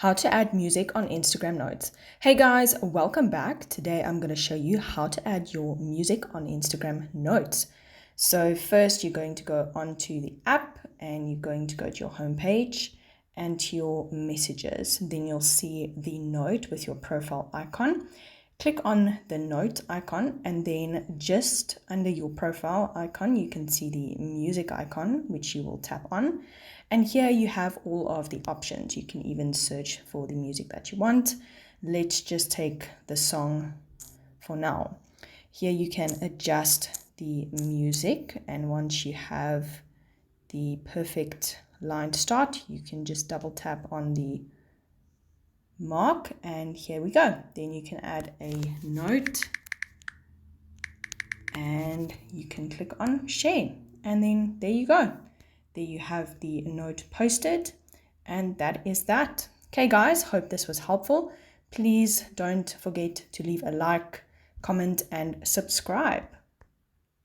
How to add music on Instagram Notes. Hey guys, welcome back. Today I'm going to show you how to add your music on Instagram Notes. So first you're going to go onto the app and you're going to go to your home page and to your messages. Then you'll see the note with your profile icon. Click on the note icon and then just under your profile icon, you can see the music icon, which you will tap on. And here you have all of the options. You can even search for the music that you want. Let's just take the song for now. Here you can adjust the music, and once you have the perfect line start, you can just double tap on the mark and here we go. Then you can add a note and you can click on share, and then there you go. There you have the note posted, and that is that. Okay guys, hope this was helpful. Please don't forget to leave a like, comment and subscribe.